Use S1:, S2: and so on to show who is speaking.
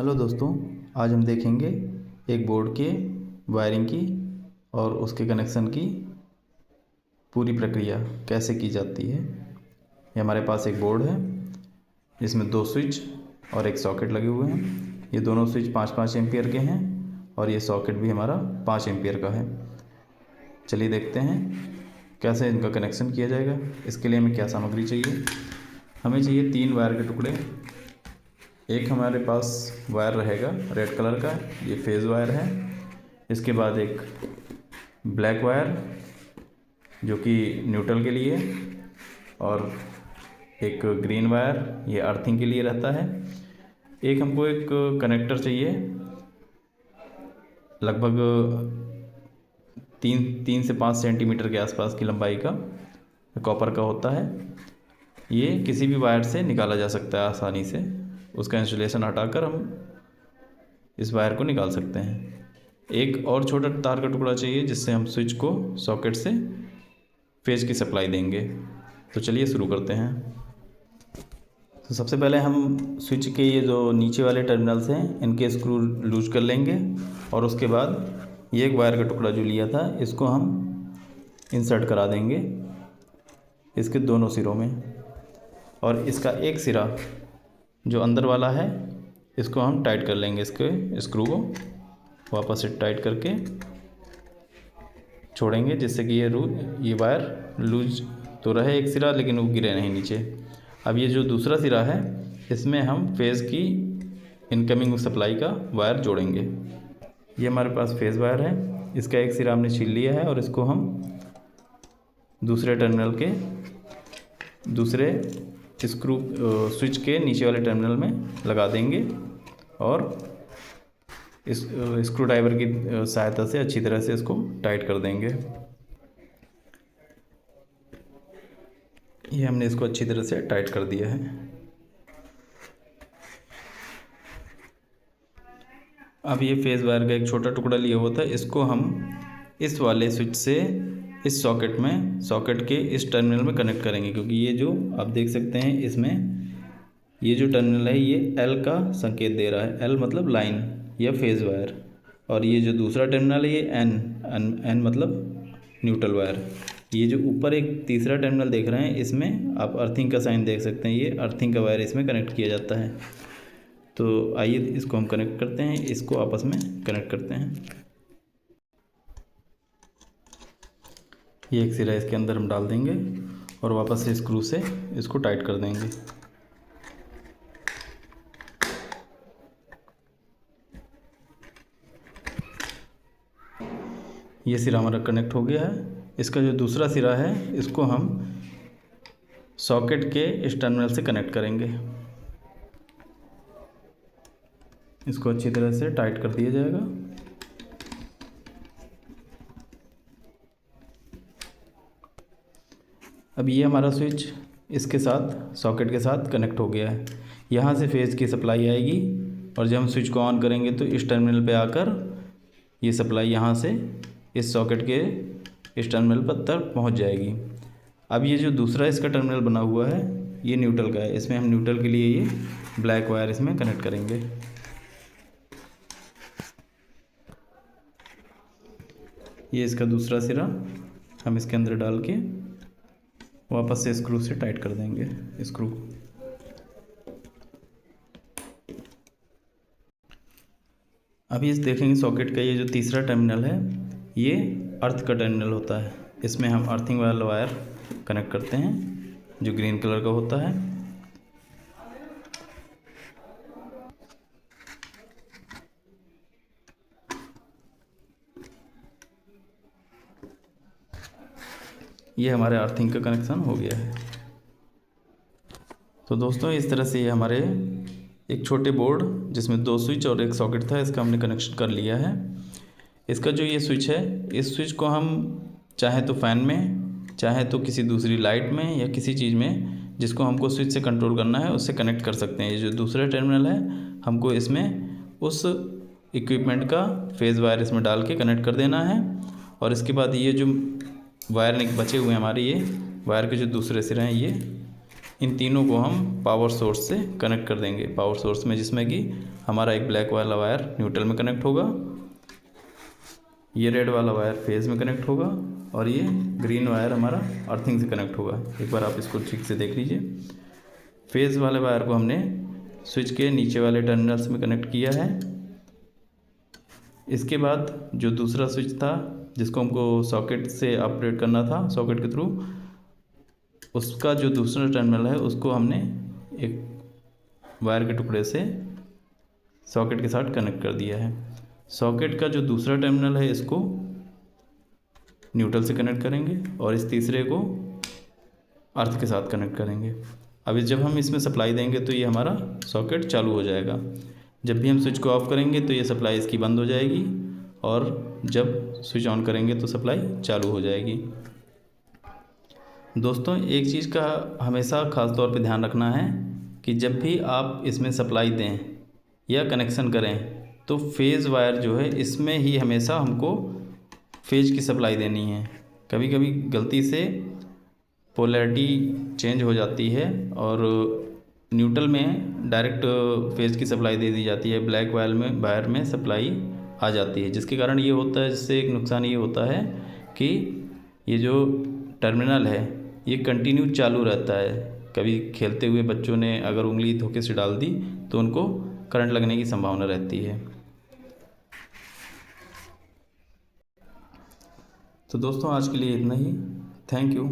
S1: Hello दोस्तों, आज हम देखेंगे एक बोर्ड के वायरिंग की और उसके कनेक्शन की पूरी प्रक्रिया कैसे की जाती है। ये हमारे पास एक बोर्ड है जिसमें 2 स्विच और एक सॉकेट लगे हुए हैं। ये दोनों स्विच 5-5 एम्पियर के हैं और ये सॉकेट भी हमारा 5 एम्पियर का है। चलिए देखते हैं कैसे इनका कनेक्शन किया जाएगा। इसके लिए हमें क्या सामग्री चाहिए। हमें चाहिए 3 वायर के टुकड़े। एक हमारे पास वायर रहेगा रेड कलर का, ये फेज़ वायर है। इसके बाद एक ब्लैक वायर जो कि न्यूट्रल के लिए, और एक ग्रीन वायर ये अर्थिंग के लिए रहता है। एक हमको एक कनेक्टर चाहिए, लगभग 3 से 5 सेंटीमीटर के आसपास की लंबाई का, कॉपर का होता है। ये किसी भी वायर से निकाला जा सकता है आसानी से। उसका इंसुलेशन हटाकर हम इस वायर को निकाल सकते हैं। एक और छोटा तार का टुकड़ा चाहिए जिससे हम स्विच को सॉकेट से फेज की सप्लाई देंगे। तो चलिए शुरू करते हैं। तो सबसे पहले हम स्विच के ये जो नीचे वाले टर्मिनल्स हैं इनके स्क्रू लूज कर लेंगे, और उसके बाद ये एक वायर का टुकड़ा जो लिया था इसको हम इंसर्ट करा देंगे इसके दोनों सिरों में। और इसका एक सिरा जो अंदर वाला है इसको हम टाइट कर लेंगे, इसके स्क्रू को वापस से टाइट करके छोड़ेंगे जिससे कि ये वायर लूज तो रहे एक सिरा, लेकिन वो गिरे नहीं नीचे। अब ये जो दूसरा सिरा है इसमें हम फेज़ की इनकमिंग सप्लाई का वायर जोड़ेंगे। ये हमारे पास फेज़ वायर है, इसका एक सिरा हमने छील लिया है और इसको हम दूसरे टर्मिनल के दूसरे स्विच के नीचे वाले टर्मिनल में लगा देंगे और इस स्क्रू ड्राइवर की सहायता से अच्छी तरह से इसको टाइट कर देंगे। ये हमने इसको अच्छी तरह से टाइट कर दिया है। अब ये फेज़ वायर का एक छोटा टुकड़ा लिया हुआ था, इसको हम इस वाले स्विच से इस सॉकेट के इस टर्मिनल में कनेक्ट करेंगे, क्योंकि ये जो आप देख सकते हैं इसमें ये जो टर्मिनल है ये एल का संकेत दे रहा है। एल मतलब लाइन या फेज़ वायर, और ये जो दूसरा टर्मिनल है ये एन मतलब न्यूट्रल वायर। ये जो ऊपर एक तीसरा टर्मिनल देख रहे हैं इसमें आप अर्थिंग का साइन देख सकते हैं, ये अर्थिंग का वायर इसमें कनेक्ट किया जाता है। तो आइए इसको हम कनेक्ट करते हैं, इसको आपस में कनेक्ट करते हैं। ये एक सिरा इसके अंदर हम डाल देंगे और वापस से स्क्रू से इसको टाइट कर देंगे। ये सिरा हमारा कनेक्ट हो गया है। इसका जो दूसरा सिरा है इसको हम सॉकेट के इस टर्मिनल से कनेक्ट करेंगे। इसको अच्छी तरह से टाइट कर दिया जाएगा। अब ये हमारा स्विच इसके साथ सॉकेट के साथ कनेक्ट हो गया है। यहाँ से फेज़ की सप्लाई आएगी और जब हम स्विच को ऑन करेंगे तो इस टर्मिनल पे आकर ये सप्लाई यहाँ से इस सॉकेट के इस टर्मिनल पर तक पहुँच जाएगी। अब ये जो दूसरा इसका टर्मिनल बना हुआ है ये न्यूट्रल का है, इसमें हम न्यूट्रल के लिए ये ब्लैक वायर इसमें कनेक्ट करेंगे। ये इसका दूसरा सिरा हम इसके अंदर डाल के वापस से स्क्रू से टाइट कर देंगे स्क्रू। अभी इस देखेंगे सॉकेट का ये जो तीसरा टर्मिनल है ये अर्थ का टर्मिनल होता है। इसमें हम अर्थिंग वाला वायर कनेक्ट करते हैं जो ग्रीन कलर का होता है। ये हमारे अर्थिंग का कनेक्शन हो गया है। तो दोस्तों इस तरह से ये हमारे एक छोटे बोर्ड जिसमें 2 स्विच और एक सॉकेट था इसका हमने कनेक्शन कर लिया है। इसका जो ये स्विच है इस स्विच को हम चाहे तो फ़ैन में, चाहे तो किसी दूसरी लाइट में या किसी चीज़ में जिसको हमको स्विच से कंट्रोल करना है उससे कनेक्ट कर सकते हैं। ये जो दूसरा टर्मिनल है हमको इसमें उस इक्विपमेंट का फेज़ वायर इसमें डाल के कनेक्ट कर देना है। और इसके बाद ये जो वायर बचे हुए हैं हमारे, ये वायर के जो दूसरे सिरे हैं ये इन तीनों को हम पावर सोर्स से कनेक्ट कर देंगे। पावर सोर्स में जिसमें कि हमारा एक ब्लैक वाला वायर न्यूट्रल में कनेक्ट होगा, ये रेड वाला वायर फेज़ में कनेक्ट होगा और ये ग्रीन वायर हमारा अर्थिंग से कनेक्ट होगा। एक बार आप इसको ठीक से देख लीजिए। फेज़ वाले वायर को हमने स्विच के नीचे वाले टर्मिनल्स में कनेक्ट किया है। इसके बाद जो दूसरा स्विच था जिसको हमको सॉकेट से ऑपरेट करना था सॉकेट के थ्रू, उसका जो दूसरा टर्मिनल है उसको हमने एक वायर के टुकड़े से सॉकेट के साथ कनेक्ट कर दिया है। सॉकेट का जो दूसरा टर्मिनल है इसको न्यूट्रल से कनेक्ट करेंगे और इस तीसरे को अर्थ के साथ कनेक्ट करेंगे। अभी जब हम इसमें सप्लाई देंगे तो ये हमारा सॉकेट चालू हो जाएगा। जब भी हम स्विच को ऑफ करेंगे तो ये सप्लाई इसकी बंद हो जाएगी और जब स्विच ऑन करेंगे तो सप्लाई चालू हो जाएगी। दोस्तों, एक चीज़ का हमेशा ख़ास तौर पे ध्यान रखना है कि जब भी आप इसमें सप्लाई दें या कनेक्शन करें तो फेज़ वायर जो है इसमें ही हमेशा हमको फेज़ की सप्लाई देनी है। कभी कभी गलती से पोलैरिटी चेंज हो जाती है और न्यूट्रल में डायरेक्ट फेज़ की सप्लाई दे दी जाती है, ब्लैक वायर में सप्लाई आ जाती है, जिसके कारण ये होता है, जिससे एक नुकसान ये होता है कि ये जो टर्मिनल है ये कंटिन्यू चालू रहता है। कभी खेलते हुए बच्चों ने अगर उंगली धोखे से डाल दी तो उनको करंट लगने की संभावना रहती है। तो दोस्तों, आज के लिए इतना ही। Thank you.